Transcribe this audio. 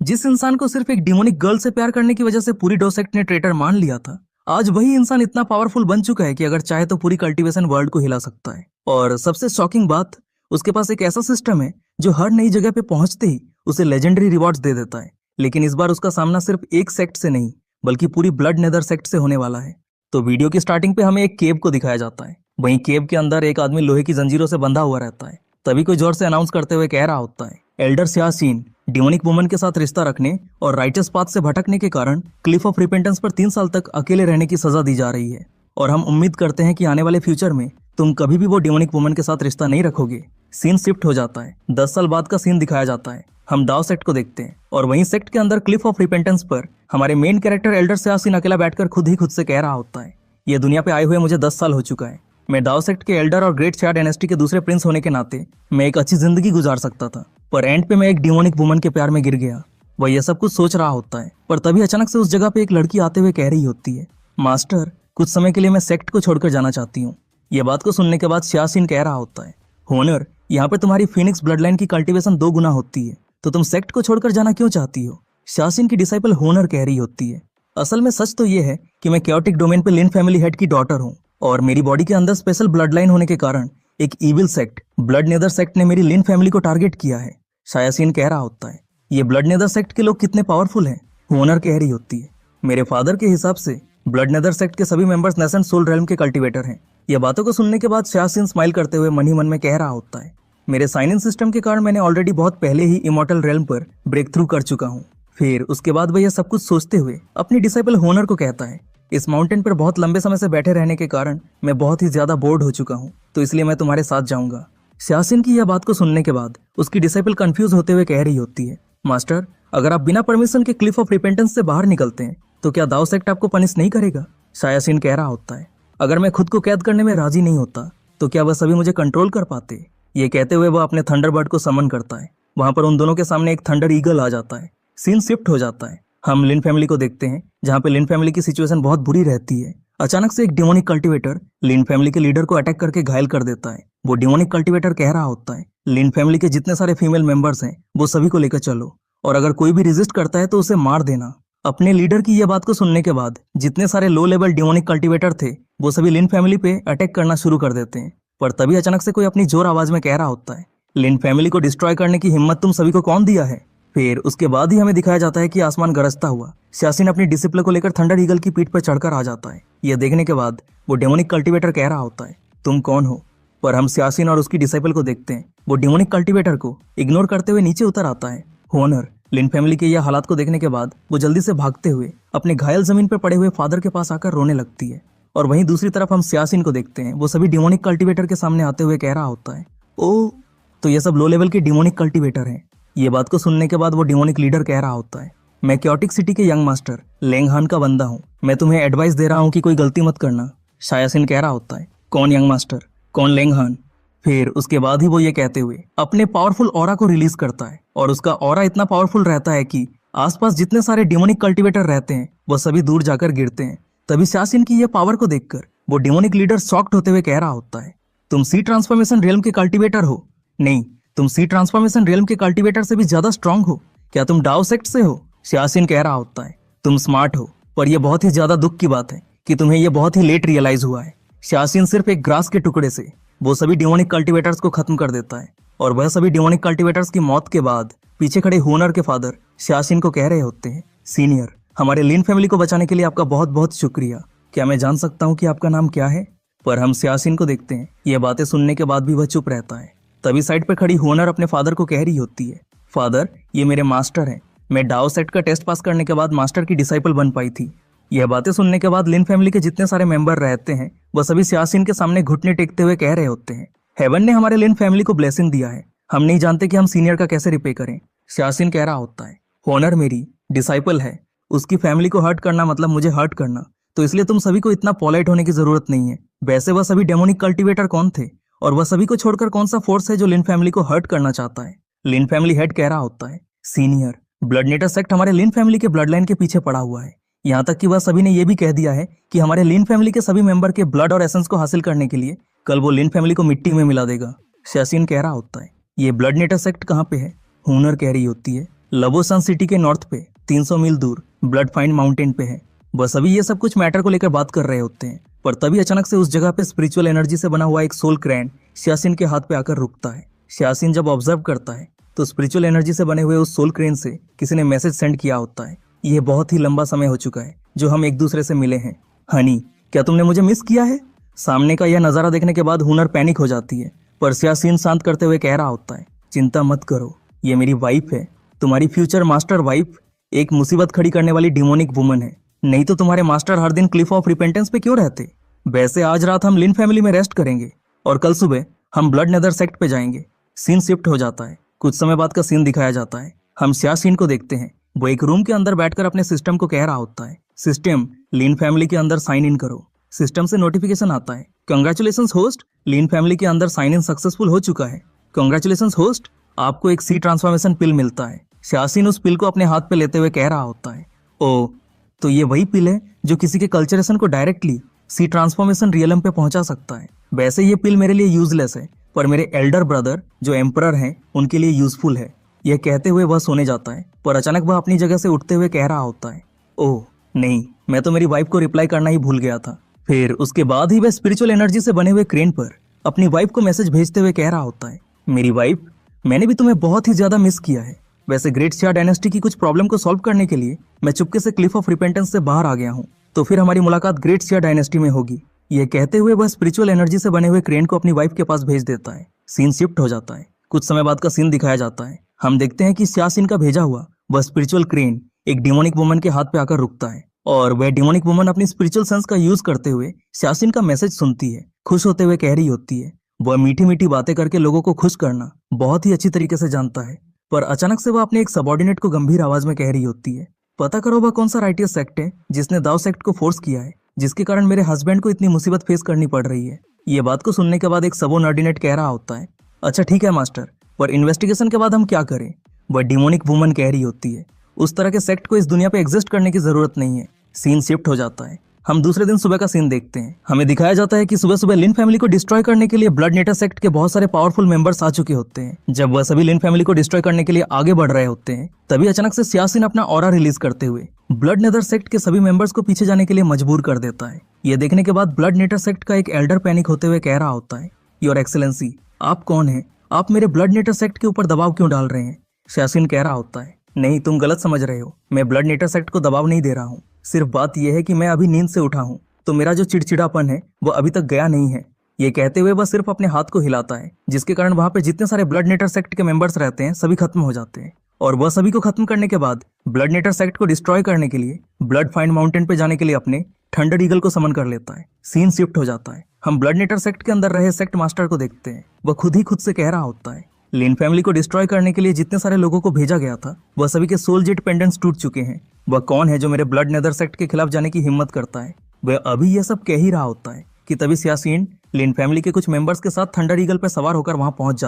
जिस इंसान को सिर्फ एक डिमोनिक गर्ल से प्यार करने की वजह से पूरी डो सेक्ट ने ट्रेटर मान लिया था, आज वही इंसान इतना पावरफुल बन चुका है कि अगर चाहे तो पूरी कल्टीवेशन वर्ल्ड को हिला सकता है। और सबसे शॉकिंग बात, उसके पास एक ऐसा सिस्टम है जो हर नई जगह पे पहुंचते ही उसे लेजेंडरी रिवॉर्ड्स दे देता है। लेकिन इस बार उसका सामना सिर्फ एक सेक्ट से नहीं बल्कि पूरी ब्लड नेदर सेक्ट से होने वाला है। तो वीडियो की स्टार्टिंग पे हमें एक केव को दिखाया जाता है। वहीं केव के अंदर एक आदमी लोहे की जंजीरों से बंधा हुआ रहता है। तभी कोई जोर से अनाउंस करते हुए कह रहा होता है, एल्डर सियासीन डिमोनिक वुमन के साथ रिश्ता रखने और राइचस पाथ से भटकने के कारण क्लिफ ऑफ रिपेंटेंस पर 3 साल तक अकेले रहने की सजा दी जा रही है। और हम उम्मीद करते हैं कि आने वाले फ्यूचर में तुम कभी भी वो डिमोनिक वुमन के साथ रिश्ता नहीं रखोगे। सीन शिफ्ट हो जाता है। 10 साल बाद का सीन दिखाया जाता है। हम डाओ सेक्ट को देखते हैं और वहीं सेक्ट के अंदर क्लिफ ऑफ रिपेंटेंस पर हमारे मेन कैरेक्टर एल्डर सियासीन अकेला बैठकर खुद ही खुद से कह रहा होता है, ये दुनिया पे आए हुए मुझे 10 साल हो चुका है। मैं डाओ सेक्ट के एल्डर और ग्रेट शाह डायनेस्टी के दूसरे प्रिंस होने के नाते मैं एक अच्छी जिंदगी गुजार सकता था, पर एंड पे मैं एक डिमोनिक वुमन के प्यार में गिर गया। वह यह सब कुछ सोच रहा होता है, पर तभी अचानक से उस जगह पे एक लड़की आते हुए कह रही होती है, मास्टर कुछ समय के लिए मैं सेक्ट को छोड़कर जाना चाहती हूँ। यह बात को सुनने के बाद सियासीन कह रहा होता है, होनर यहाँ पे तुम्हारी फिनिक्स ब्लड लाइन की कल्टीवेशन 2 गुना होती है, तो तुम सेक्ट को छोड़कर जाना क्यों चाहती हो? सियासीन की डिसाइपल होनर कह रही होती है, असल में सच तो ये है कि मैं कैओटिक डोमेन पे लिन फैमिली हेड की डॉटर हूँ और मेरी बॉडी के अंदर स्पेशल ब्लड लाइन होने के कारण एक evil sect blood nether sect ने मेरी लिन फैमिली को टारगेट किया है। सियासीन कह रहा होता है, ये ब्लड नेदर सेक्ट के लोग कितने पावरफुल हैं? होनर कह रही होती है, मेरे फादर के हिसाब से ब्लड नेदर सेक्ट के सभी मेंबर्स नेसेंट सोल रेल्म के कल्टीवेटर हैं। ये बातों को सुनने के बाद सियासीन स्माइल करते हुए मन ही मन में कह रहा होता है, मेरे साइन इन सिस्टम के कारण मैंने ऑलरेडी बहुत पहले ही इमॉर्टल रेल्म पर ब्रेक थ्रू कर चुका हूँ। फिर उसके बाद वह यह सब कुछ सोचते हुए अपनी डिसाइपल होनर को कहता है, इस माउंटेन पर बहुत लंबे समय से बैठे रहने के कारण मैं बहुत ही ज्यादा बोर्ड हो चुका हूँ, तो इसलिए मैं तुम्हारे साथ जाऊंगा। सियासीन की यह बात को सुनने के बाद उसकी डिसाइपल कंफ्यूज होते हुए कह रही होती है, मास्टर अगर आप बिना परमिशन के क्लिफ ऑफ रिपेंटेंस से बाहर निकलते हैं तो क्या दाओ सेक्ट आपको पनिश नहीं करेगा? सियासीन कह रहा होता है, अगर मैं खुद को कैद करने में राजी नहीं होता तो क्या वह सभी मुझे कंट्रोल कर पाते? ये कहते हुए वह अपने थंडरबर्ड को समन करता है। वहां पर उन दोनों के सामने एक थंडर ईगल आ जाता है। सीन शिफ्ट हो जाता है। हम लिन फैमिली को देखते हैं जहाँ पे लिन फैमिली की सिचुएशन बहुत बुरी रहती है। अचानक से एक डिमोनिक कल्टीवेटर लिन फैमिली के लीडर को अटैक करके घायल कर देता है। वो डिमोनिक कल्टीवेटर कह रहा होता है, लिन फैमिली के जितने सारे फीमेल मेंबर्स हैं वो सभी को लेकर चलो और अगर कोई भी रेजिस्ट करता है तो उसे मार देना। अपने लीडर की यह बात को सुनने के बाद जितने सारे लो लेवल डिमोनिक कल्टीवेटर थे वो सभी लिन फैमिली पे अटैक करना शुरू कर देते हैं। पर तभी अचानक से कोई अपनी जोर आवाज में कह रहा होता है, लिन फैमिली को डिस्ट्रॉय करने की हिम्मत तुम सभी को कौन दिया है? फिर उसके बाद ही हमें दिखाया जाता है कि आसमान गरजता हुआ सियासीन अपनी डिसिप्लिन को लेकर थंडर ईगल की पीठ पर चढ़कर आ जाता है। यह देखने के बाद वो डेमोनिक कल्टीवेटर कह रहा होता है, तुम कौन हो? पर हम सियासीन और उसकी डिसाइपल को देखते हैं, वो डिमोनिक कल्टीवेटर को इग्नोर करते हुए नीचे उतर आता है। होनर लिन फैमिली के यह हालात को देखने के बाद वो जल्दी से भागते हुए अपने घायल जमीन पर पड़े हुए फादर के पास आकर रोने लगती है। और वहीं दूसरी तरफ हम सियासीन को देखते हैं, वो सभी डिमोनिक कल्टीवेटर के सामने आते हुए कह रहा होता है, ओ तो ये सब लो लेवल के डिमोनिक कल्टीवेटर हैं। ये बात को सुनने के बाद वो डिमोनिक लीडर कह रहा होता है, मैं क्योटिक सिटी के यंग मास्टर लेंगहान का बंदा हूँ, मैं तुम्हें एडवाइस दे रहा हूँ कि कोई गलती मत करना। सियासीन कह रहा होता है, कौन यंग मास्टर, कौन लेंगहान? फिर उसके बाद ही वो ये कहते हुए अपने पावरफुल ऑरा को रिलीज करता है और उसका ऑरा इतना पावरफुल रहता है कि आसपास जितने सारे डिमोनिक कल्टीवेटर रहते हैं वो सभी दूर जाकर गिरते हैं। तभी सियासीन की यह पावर को देखकर वो डिमोनिक लीडर शॉक्ड होते हुए कह रहा होता है, तुम सी ट्रांसफॉर्मेशन रियल्म के कल्टीवेटर हो? नहीं, तुम सी ट्रांसफॉर्मेशन रियल्म के कल्टीवेटर से भी ज्यादा स्ट्रांग हो। क्या तुम डाओ सेक्ट से हो? सियासीन कह रहा होता है, तुम स्मार्ट हो, पर यह बहुत ही ज्यादा दुख की बात है कि तुम्हें यह बहुत ही लेट रियलाइज हुआ है। सियासीन सिर्फ एक ग्रास के टुकड़े से वो सभी डिमोनिक कल्टीवेटर्स को खत्म कर देता है और वह सभी डिमोनिक कल्टीवेटर्स की मौत के बाद पीछे खड़े होनर के फादर सियासीन को कह रहे होते हैं, सीनियर हमारे लिन फैमिली को बचाने के लिए आपका बहुत बहुत शुक्रिया। क्या मैं जान सकता हूँ कि आपका नाम क्या है? पर हम सियासीन को देखते हैं, ये बातें सुनने के बाद भी वह चुप रहता है। तभी साइड पर खड़ी होनर अपने फादर को कह रही होती है, फादर ये मेरे मास्टर हैं, मैं डाओ सेक्ट का टेस्ट पास करने के बाद मास्टर की डिसाइपल बन पाई थी। यह बातें सुनने के बाद लिन फैमिली के जितने सारे मेंबर रहते हैं वह सभी सियासीन के सामने घुटने टेकते हुए कह रहे होते हैं, हेवन ने हमारे लिन फैमिली को ब्लेसिंग दिया है, हम नहीं जानते कि हम सीनियर का कैसे रिपे करें। सियासीन कह रहा होता है, होनर मेरी डिसाइपल है, उसकी फैमिली को हर्ट करना मतलब मुझे हर्ट करना, तो इसलिए तुम सभी को इतना पोलाइट होने की जरूरत नहीं है। वैसे वह सभी डेमोनिक कल्टीवेटर कौन थे और वह सभी को छोड़कर कौन सा फोर्स है जो लिन फैमिली को हर्ट करना चाहता है? लिन फैमिली हेड कह रहा होता है, सीनियर ब्लड नेटर सेक्ट हमारे लिन फैमिली के ब्लड लाइन के पीछे पड़ा हुआ है। यहाँ तक कि वह सभी ने यह भी कह दिया है कि हमारे लिन फैमिली के सभी मेंबर के ब्लड और एसेंस को हासिल करने के लिए कल वो लिन फैमिली को मिट्टी में मिला देगा। सियासीन कह रहा होता है, ये ब्लड नेटर सेक्ट कहाँ पे है? होनर कह रही होती है, लबोसन सिटी के नॉर्थ पे 300 मील दूर ब्लड फाइंड माउंटेन पे है। बस अभी ये सब कुछ मैटर को लेकर बात कर रहे होते हैं, पर तभी अचानक से उस जगह पे स्पिरिचुअल एनर्जी से बना हुआ एक सोल क्रैन श्यासिन के हाथ पे आकर रुकता है। श्यासिन जब ऑब्जर्व करता है तो स्पिरिचुअल एनर्जी से बने हुए उस सोल क्रेन से किसी ने मैसेज सेंड किया होता है। यह बहुत ही लंबा समय हो चुका है जो हम एक दूसरे से मिले हैं। हनी, क्या तुमने मुझे मिस किया है? सामने का यह नजारा देखने के बाद हुनर पैनिक हो जाती है, पर श्यासिन शांत करते हुए कह रहा होता है, चिंता मत करो, ये मेरी वाइफ है, तुम्हारी फ्यूचर मास्टर वाइफ। एक मुसीबत खड़ी करने वाली डिमोनिक वुमन है, नहीं तो तुम्हारे मास्टर हर दिन क्लिफ ऑफ रिपेंटेंस पे क्यों रहते? वैसे आज रात हम लिन फैमिली में रेस्ट करेंगे और कल सुबह हम ब्लड नेदर सेक्ट पे जाएंगे। सीन शिफ्ट हो जाता है। कुछ समय बाद का सीन दिखाया जाता है। हम श्यासिन को देखते हैं, वो एक रूम के अंदर बैठकर अपने सिस्टम को कह रहा होता है, सिस्टम लिन फैमिली के अंदर साइन इन करो। सिस्टम से नोटिफिकेशन आता है, कंग्रेचुलेशंस होस्ट, लिन फैमिली के अंदर साइन इन सक्सेसफुल हो चुका है। कंग्रेचुलेशंस होस्ट, आपको एक सी ट्रांसफॉर्मेशन पिल मिलता है। श्यासिन उस पिल को अपने हाथ पे लेते हुए कह रहा होता है, ओ, तो ये वही पिल है जो किसी के कल्चरेशन को डायरेक्टली सी ट्रांसफॉर्मेशन रियलम पे पहुंचा सकता है। वैसे ये पिल मेरे लिए यूजलेस है, पर मेरे एल्डर ब्रदर जो एम्परर हैं उनके लिए यूजफुल है। यह कहते हुए वह सोने जाता है, पर अचानक वह अपनी जगह से उठते हुए कह रहा होता है, ओह नहीं, मैं तो मेरी वाइफ को रिप्लाई करना ही भूल गया था। फिर उसके बाद ही वह स्पिरिचुअल एनर्जी से बने हुए क्रेन पर अपनी वाइफ को मैसेज भेजते हुए कह रहा होता है, मेरी वाइफ, मैंने भी तुम्हें बहुत ही ज्यादा मिस किया है। वैसे ग्रेट शिया डायनेस्टी की कुछ प्रॉब्लम को सॉल्व करने के लिए मैं चुपके से क्लिफ ऑफ रिपेंटेंस से बाहर आ गया हूँ, तो फिर हमारी मुलाकात ग्रेट शिया डायनेस्टी में होगी। यह कहते हुए वह स्पिरिचुअल एनर्जी से बने हुए क्रेन को अपनी वाइफ के पास भेज देता है। सीन शिफ्ट हो जाता है। कुछ समय बाद का सीन दिखाया जाता है। हम देखते हैं कि श्यासिन का भेजा हुआ वह स्पिरिचुअल क्रेन एक डिमोनिक वुमन के हाथ पे आकर रुकता है और वह डिमोनिक वुमन अपनी स्पिरिचुअल सेंस का यूज करते हुए श्यासिन का मैसेज सुनती है। खुश होते हुए कह रही होती है, वह मीठी मीठी बातें करके लोगों को खुश करना बहुत ही अच्छी तरीके से जानता है। पर अचानक से वह अपने एक सबऑर्डिनेट को गंभीर आवाज में कह रही होती है, पता करो वह कौन सा राइटियस सेक्ट है जिसने दाव सेक्ट को फोर्स किया है, जिसके कारण मेरे हस्बैंड को इतनी मुसीबत फेस करनी पड़ रही है। ये बात को सुनने के बाद एक सबऑर्डिनेट कह रहा होता है, अच्छा ठीक है मास्टर, पर इन्वेस्टिगेशन के बाद हम क्या करें? वह डिमोनिक वुमन कह रही होती है, उस तरह के सेक्ट को इस दुनिया पे एग्जिस्ट करने की जरूरत नहीं है। सीन शिफ्ट हो जाता है। हम दूसरे दिन सुबह का सीन देखते हैं। हमें दिखाया जाता है कि सुबह सुबह लिन फैमिली को डिस्ट्रॉय करने के लिए ब्लड नेटर सेक्ट के बहुत सारे पावरफुल मेंबर्स आ चुके होते हैं। जब वह सभी लिन फैमिली को डिस्ट्रॉय करने के लिए आगे बढ़ रहे होते हैं, तभी अचानक से श्यासिन अपना ऑरा रिलीज करते हुए ब्लड नेदर सेक्ट के सभी मेंबर्स को पीछे जाने के लिए मजबूर कर देता है। यह देखने के बाद ब्लड नेटर सेक्ट का एक एल्डर पैनिक होते हुए कह रहा होता है, योर एक्सेलेंसी, आप कौन हैं? आप मेरे ब्लड नेटर सेक्ट के ऊपर दबाव क्यों डाल रहे हैं? श्यासिन कह रहा होता है, नहीं, तुम गलत समझ रहे हो, मैं ब्लड नेटर सेक्ट को दबाव नहीं दे रहा हूँ। सिर्फ बात यह है कि मैं अभी नींद से उठा हूँ, तो मेरा जो चिड़चिड़ापन है वो अभी तक गया नहीं है। ये कहते हुए वह सिर्फ अपने हाथ को हिलाता है, जिसके कारण वहां पे जितने सारे ब्लड नेटर सेक्ट के मेंबर्स रहते हैं सभी खत्म हो जाते हैं। और वह सभी को खत्म करने के बाद ब्लड नेटर सेक्ट को डिस्ट्रॉय करने के लिए ब्लड फाइंड माउंटेन पे जाने के लिए अपने थंडर ईगल को समन कर लेता है। सीन शिफ्ट हो जाता है। हम ब्लड नेटर सेक्ट के अंदर रहे सेक्ट मास्टर को देखते हैं। वह खुद ही खुद से कह रहा होता है, लिन फैमिली को डिस्ट्रॉय करने के लिए जितने सारे लोगों को भेजा गया था वह सभी के सोल जेट पेंडेंट्स टूट चुके हैं। वह कौन है जो मेरे ब्लड नेदर सेक्ट के खिलाफ जाने की हिम्मत करता है? वह अभी यह सब कह ही रहा होता है कि तभी श्यासिन लिन फैमिली के कुछ मेंबर्स के साथ थंडर ईगल पर सवार होकर वहां पहुंच जाता है।